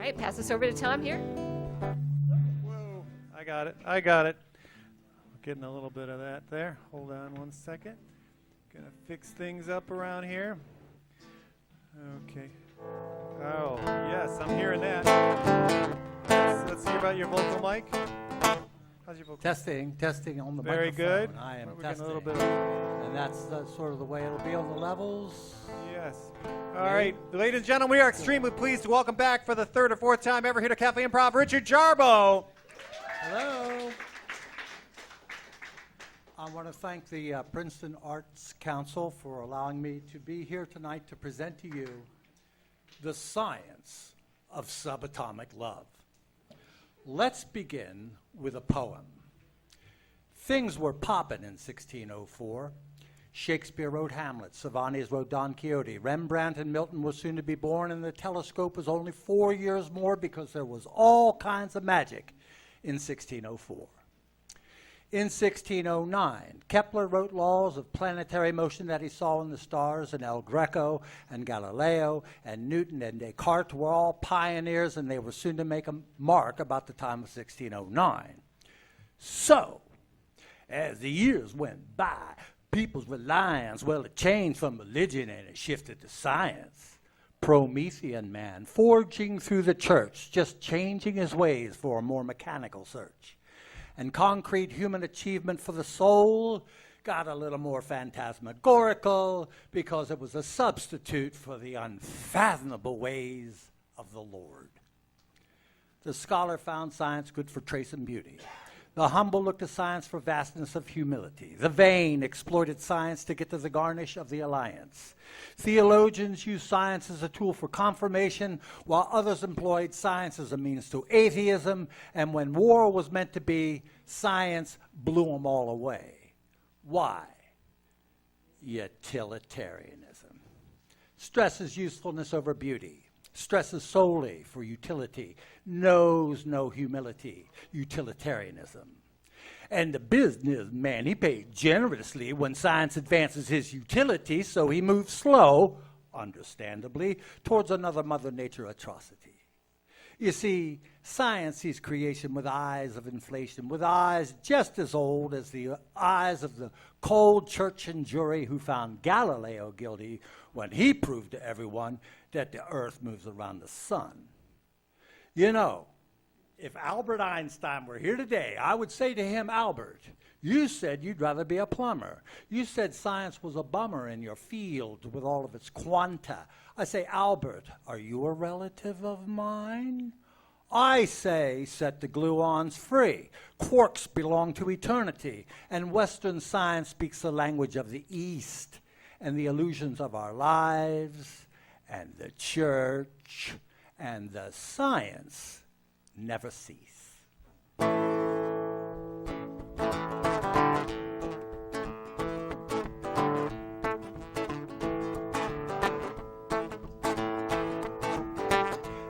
right, pass this over to Tom here. Whoa, I got it. Getting a little bit of that there. Hold on one second. Gonna fix things up around here. Okay. Oh, yes, I'm hearing that. Let's hear about your vocal mic. How's your vocal? Testing on the Very microphone. good. I am We're testing. getting a little bit of. And that's sort of the way it'll be on the levels. Yes. All right, ladies and gentlemen, we are extremely pleased to welcome back for the third or fourth time ever here to Cafe Improv, Richard Jarboe. Hello. I want to thank the Princeton Arts Council for allowing me to be here tonight to present to you the science of subatomic love. Let's begin with a poem. Things were poppin' in 1604. Shakespeare wrote Hamlet, Cervantes wrote Don Quixote, Rembrandt and Milton were soon to be born, and the telescope was only 4 years more because there was all kinds of magic in 1604. In 1609, Kepler wrote laws of planetary motion that he saw in the stars, and El Greco and Galileo and Newton and Descartes were all pioneers, and they were soon to make a mark about the time of 1609. So, as the years went by, people's reliance, well, it changed from religion and it shifted to science. Promethean man, forging through the church, just changing his ways for a more mechanical search. And concrete human achievement for the soul got a little more phantasmagorical because it was a substitute for the unfathomable ways of the Lord. The scholar found science good for tracing beauty. The humble looked to science for vastness of humility. The vain exploited science to get to the garnish of the alliance. Theologians used science as a tool for confirmation, while others employed science as a means to atheism, and when war was meant to be, science blew them all away. Why? Utilitarianism. Stresses usefulness over beauty. Stresses solely for utility, knows no humility, utilitarianism. And the businessman, he paid generously when science advances his utility, so he moves slow, understandably, towards another Mother Nature atrocity. You see, science sees creation with eyes of inflation, with eyes just as old as the eyes of the cold church and jury who found Galileo guilty when he proved to everyone that the earth moves around the sun. You know, if Albert Einstein were here today, I would say to him, Albert, you said you'd rather be a plumber. You said science was a bummer in your field with all of its quanta. I say, Albert, are you a relative of mine? I say, set the gluons free. Quarks belong to eternity, and Western science speaks the language of the East and the illusions of our lives, and the church and the science never cease.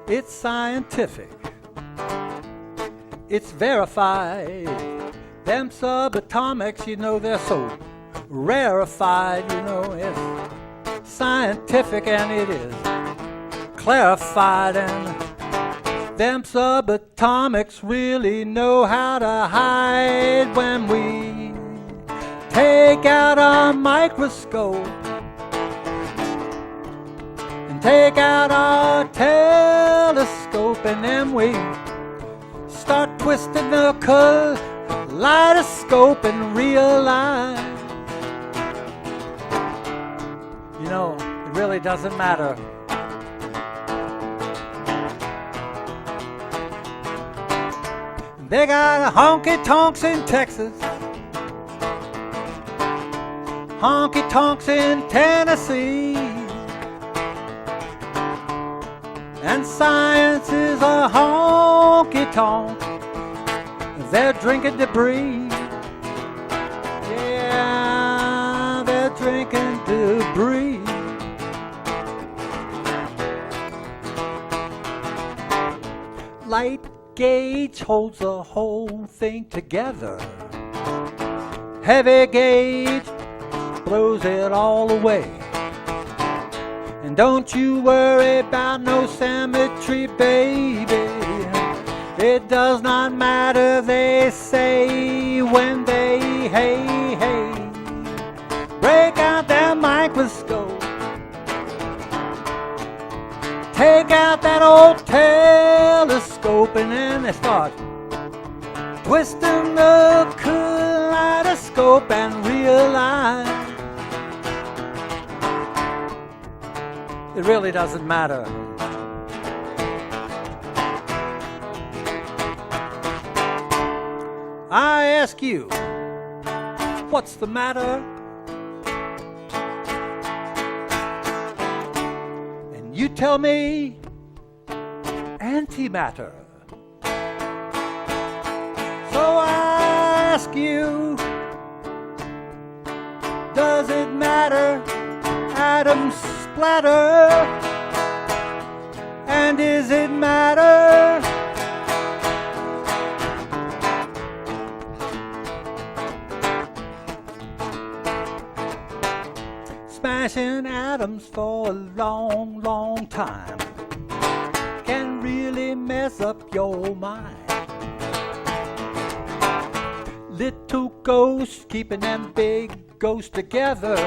It's scientific. It's verified. Them subatomics, you know, they're so rarefied, you know, it's scientific and it is clarified, and them subatomics really know how to hide when we take out our microscope and take out our telescope, and then we start twisting the kaleidoscope and realize, you know, it really doesn't matter. They got honky-tonks in Texas, honky-tonks in Tennessee, and science is a honky-tonk. They're drinking debris. Yeah, they're drinking debris. Light gauge holds the whole thing together. Heavy gauge blows it all away. And don't you worry about no symmetry. country, baby. It does not matter, they say, when they, hey, hey, break out their microscope. Take out that old telescope and then they start twisting the kaleidoscope and realize it really doesn't matter. I ask you, what's the matter? And you tell me, antimatter. So I ask you, does it matter? Atoms splatter. And is it matter? Smashing atoms for a long, long time can really mess up your mind. Little ghosts keeping them big ghosts together,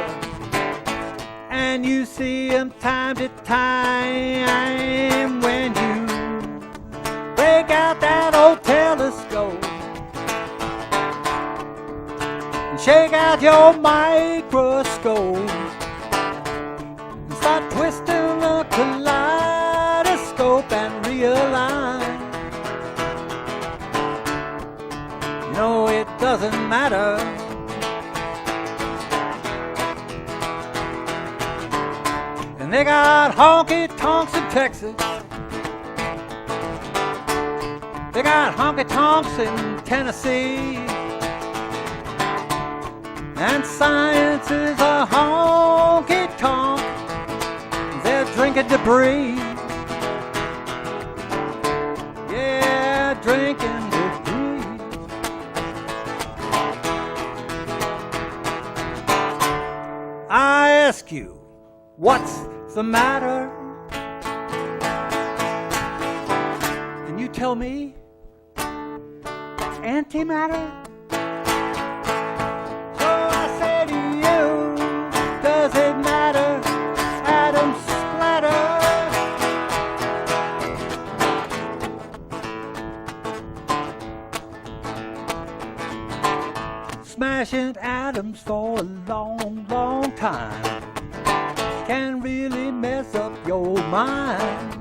and you see them time to time when you break out that old telescope and shake out your microscope. Start twisting the kaleidoscope and realize, you know, it doesn't matter. And they got honky-tonks in Texas. They got honky-tonks in Tennessee. And science is a honky-tonk. They're drinking debris. Yeah, drinking debris. I ask you, what's the matter? And you tell me, antimatter? So I say to you, does it matter? Atoms splatter. Smashing atoms for a long, long time can really mess up your mind.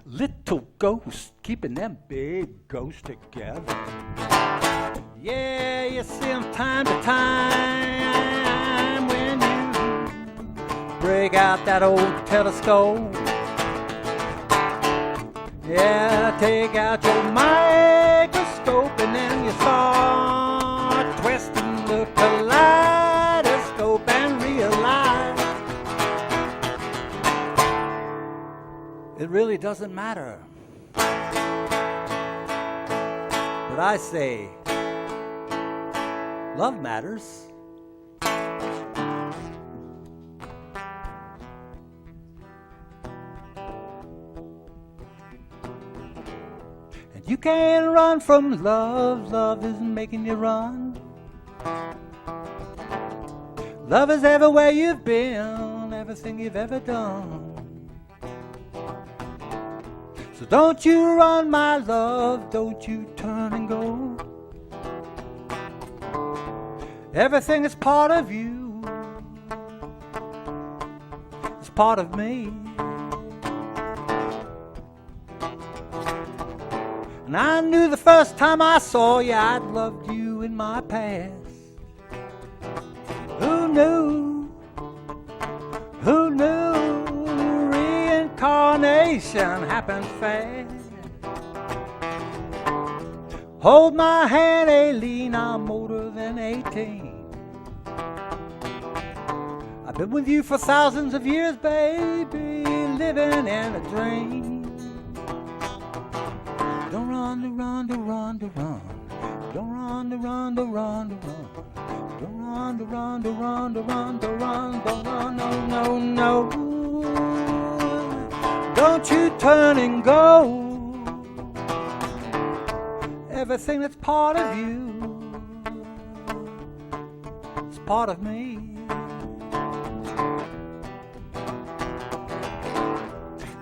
Little ghosts keeping them big ghosts together. Yeah, you see them time to time when you break out that old telescope. Yeah, take out your microscope and then you start twisting the kaleidoscope and realize it really doesn't matter. But I say, love matters. And you can't run from love. Love isn't making you run. Love is everywhere you've been, everything you've ever done. So don't you run, my love, don't you turn and go. Everything is part of you. It's part of me. And I knew the first time I saw you, I'd loved you in my past. Who knew? Who knew? Reincarnation happens fast. Hold my hand, Aileen, I'm older than 18. I've been with you for thousands of years, baby, living in a dream. Don't run, don't run, don't run, don't run. Don't run, don't run, don't run, don't run. Don't run, don't run, don't run, don't run, don't run, don't run, no, no, no. don't you turn and go. Everything that's part of you is part of me.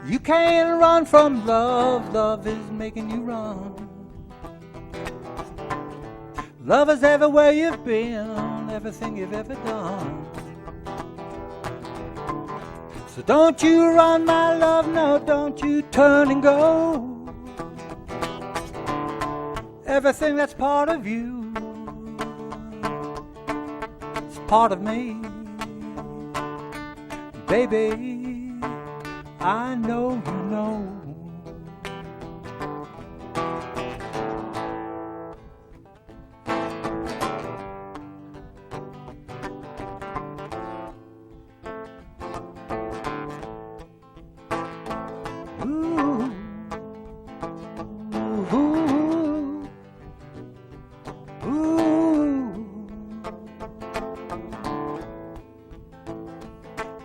You can't run from love. Love is making you run. Love is everywhere you've been, everything you've ever done. So don't you run, my love, no, don't you turn and go. Everything that's part of you is part of me. Baby, I know you know.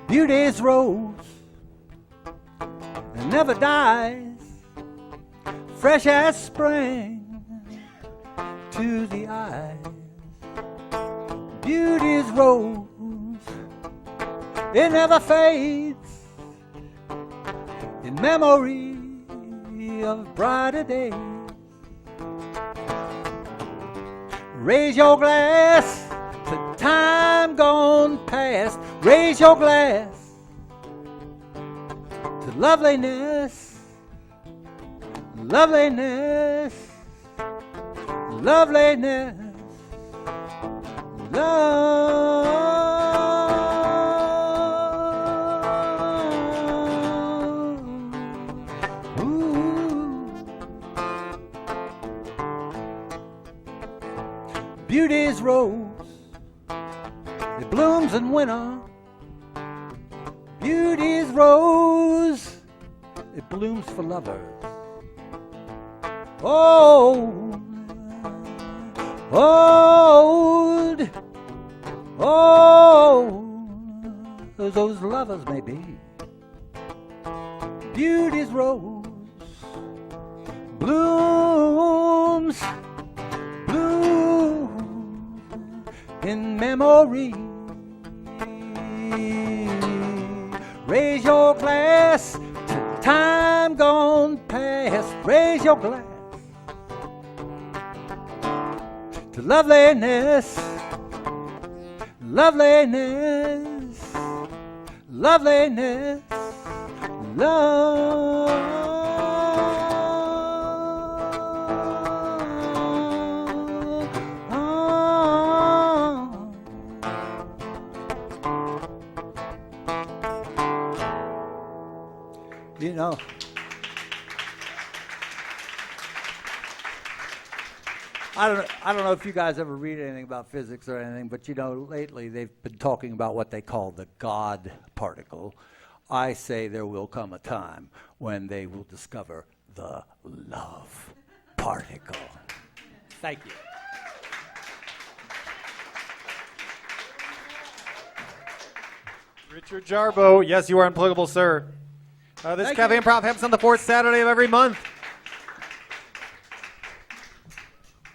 Beauty's rose and never dies, fresh as spring to the eyes. Beauty's rose, it never fades, in memory of brighter days. Raise your glass to time gone past. Raise your glass to loveliness, loveliness, loveliness, love. Ooh. Beauty's rose, it blooms in winter. Beauty's rose, it blooms for lovers. Old, old, old, as those lovers may be. Beauty's rose blooms, blooms in memory. Raise your glass to time gone past. Raise your glass to loveliness, loveliness, loveliness, love. You know, I don't know if you guys ever read anything about physics or anything, but you know, lately they've been talking about what they call the God particle. I say there will come a time when they will discover the love particle. Thank you. Richard Jarboe, yes, you are unpluggable, sir. This Cafe Improv happens on the fourth Saturday of every month.